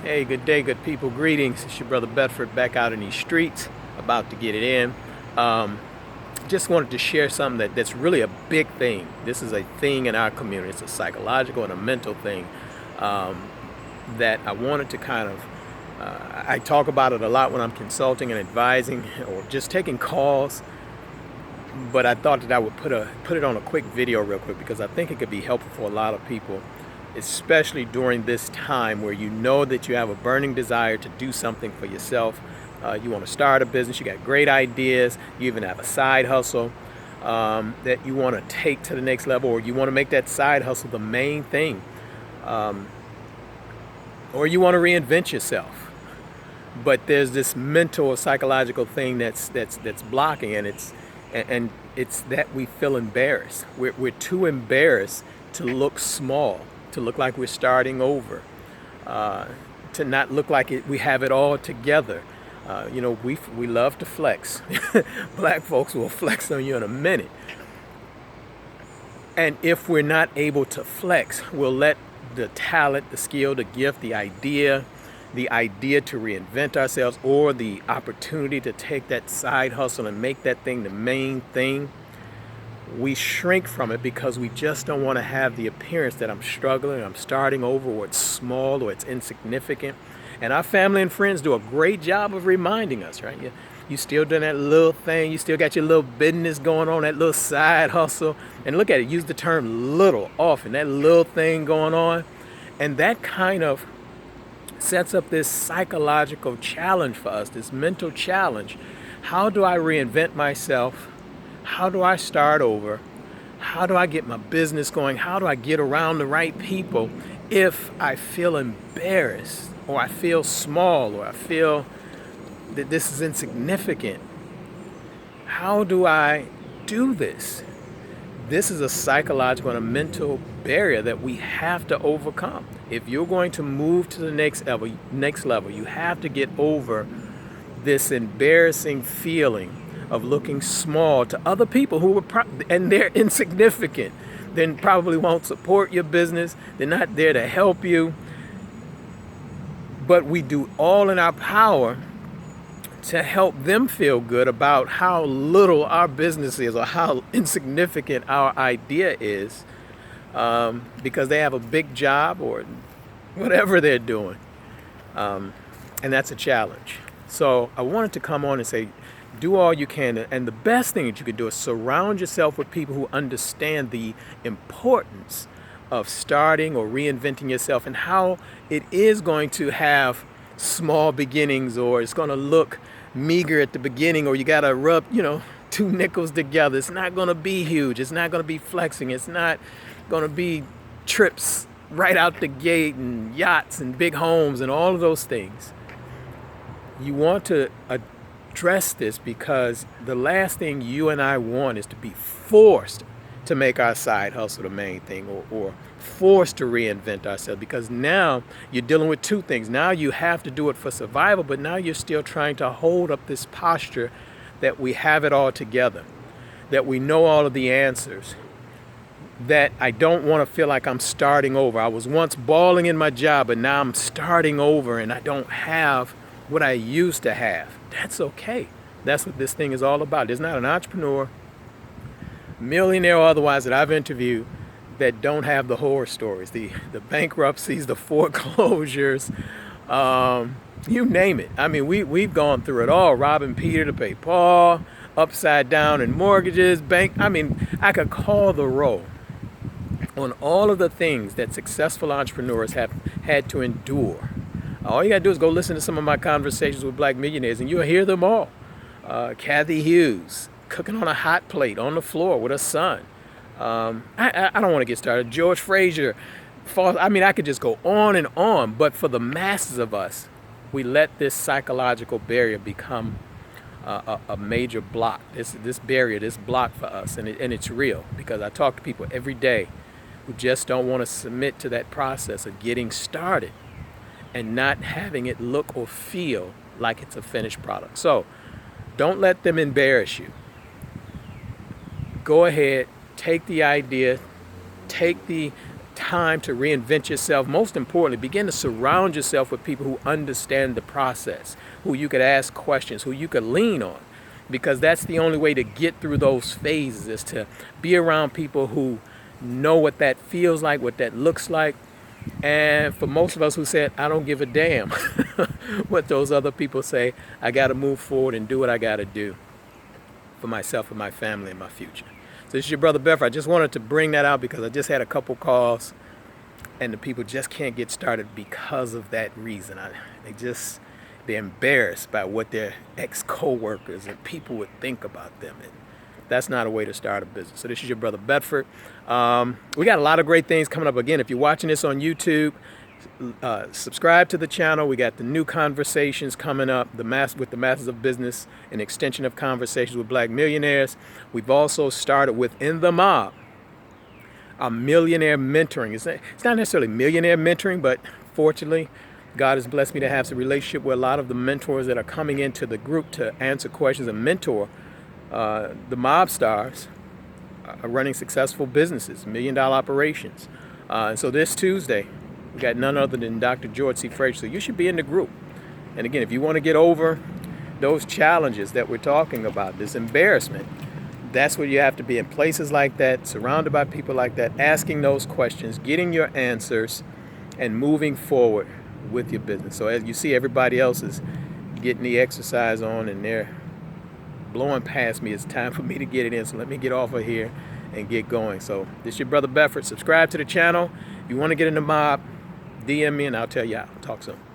Hey, good day, good people. Greetings. It's your brother Bedford back out in these streets, about to get it in. Um, just wanted to share something that's really a big thing. This is a thing in our community. It's a psychological and a mental thing um, that I wanted to kind of. I talk about it a lot when I'm consulting and advising or just taking calls. But I thought that I would put it on a quick video real quick because I think it could be helpful for a lot of people, especially during this time where you know that you have a burning desire to do something for yourself. You want to start a business, you got great ideas, you even have a side hustle that you want to take to the next level, or you want to make that side hustle the main thing, um, or you want to reinvent yourself. But there's this mental or psychological thing that's blocking, and it's that we feel embarrassed. We're too embarrassed to look small, to look like we're starting over, uh, to not look like we have it all together. We love to flex. Black folks will flex on you in a minute. And if we're not able to flex, we'll let the talent, the skill, the gift, the idea to reinvent ourselves, or the opportunity to take that side hustle and make that thing the main thing, we shrink from it because we just don't want to have the appearance that I'm struggling, I'm starting over, or it's small, or it's insignificant. And our family and friends do a great job of reminding us, right? You still doing that little thing, you still got your little business going on, that little side hustle. And look at it, use the term little often, that little thing going on. And that kind of sets up this psychological challenge for us, this mental challenge. How do I reinvent myself? How do I start over? How do I get my business going? How do I get around the right people if I feel embarrassed, or I feel small, or I feel that this is insignificant? How do I do this? This is a psychological and a mental barrier that we have to overcome. If you're going to move to the next level, you have to get over this embarrassing feeling of looking small to other people who and they're insignificant. They probably won't support your business. They're not there to help you. But we do all in our power to help them feel good about how little our business is, or how insignificant our idea is, because they have a big job or whatever they're doing. And that's a challenge. So I wanted to come on and say, do all you can. And the best thing that you can do is surround yourself with people who understand the importance of starting or reinventing yourself, and how it is going to have small beginnings, or it's going to look meager at the beginning, or you got to rub, two nickels together. It's not going to be huge. It's not going to be flexing. It's not going to be trips right out the gate and yachts and big homes and all of those things. You want to address this, because the last thing you and I want is to be forced to make our side hustle the main thing, or forced to reinvent ourselves, because now you're dealing with two things. Now you have to do it for survival, but now you're still trying to hold up this posture that we have it all together, that we know all of the answers, that I don't want to feel like I'm starting over. I was once balling in my job, but now I'm starting over and I don't have what I used to have. That's okay. That's what this thing is all about. There's not an entrepreneur, millionaire or otherwise, that I've interviewed that don't have the horror stories, the bankruptcies, the foreclosures, you name it. I mean, we've gone through it all. Robbing Peter to pay Paul, upside down in mortgages, I could call the roll on all of the things that successful entrepreneurs have had to endure. All you gotta do is go listen to some of my conversations with black millionaires, and you'll hear them all. Kathy Hughes, cooking on a hot plate on the floor with her son. I don't want to get started. George Frazier. I could just go on and on. But for the masses of us, we let this psychological barrier become a major block. This barrier, this block for us, and it's real, because I talk to people every day who just don't want to submit to that process of getting started and not having it look or feel like it's a finished product. So don't let them embarrass you. Go ahead, take the idea, take the time to reinvent yourself. Most importantly, begin to surround yourself with people who understand the process, who you could ask questions, who you could lean on. Because that's the only way to get through those phases, is to be around people who know what that feels like, what that looks like. And for most of us who said, I don't give a damn what those other people say, I got to move forward and do what I got to do for myself and my family and my future. So this is your brother Bedford. I just wanted to bring that out because I just had a couple calls and the people just can't get started because of that reason. They're embarrassed by what their ex-co-workers and people would think about them. And that's not a way to start a business. So this is your brother Bedford. We got a lot of great things coming up. Again, if you're watching this on YouTube, subscribe to the channel. We got the new conversations coming up, with the Masters of Business, an extension of Conversations with Black Millionaires. We've also started within the mob a millionaire mentoring. It's not necessarily millionaire mentoring, but fortunately, God has blessed me to have some relationship with a lot of the mentors that are coming into the group to answer questions and mentor the mob stars are running successful businesses, million-dollar operations. And so this Tuesday, we got none other than Dr. George C. Frazier. So you should be in the group. And again, if you want to get over those challenges that we're talking about, this embarrassment, that's where you have to be, in places like that, surrounded by people like that, asking those questions, getting your answers, and moving forward with your business. So as you see, everybody else is getting the exercise on and they're blowing past me. It's time for me to get it in. So let me get off of here and get going. So this is your brother Bedford. Subscribe to the channel. If you want to get in the mob, DM me and I'll tell you how. Talk soon.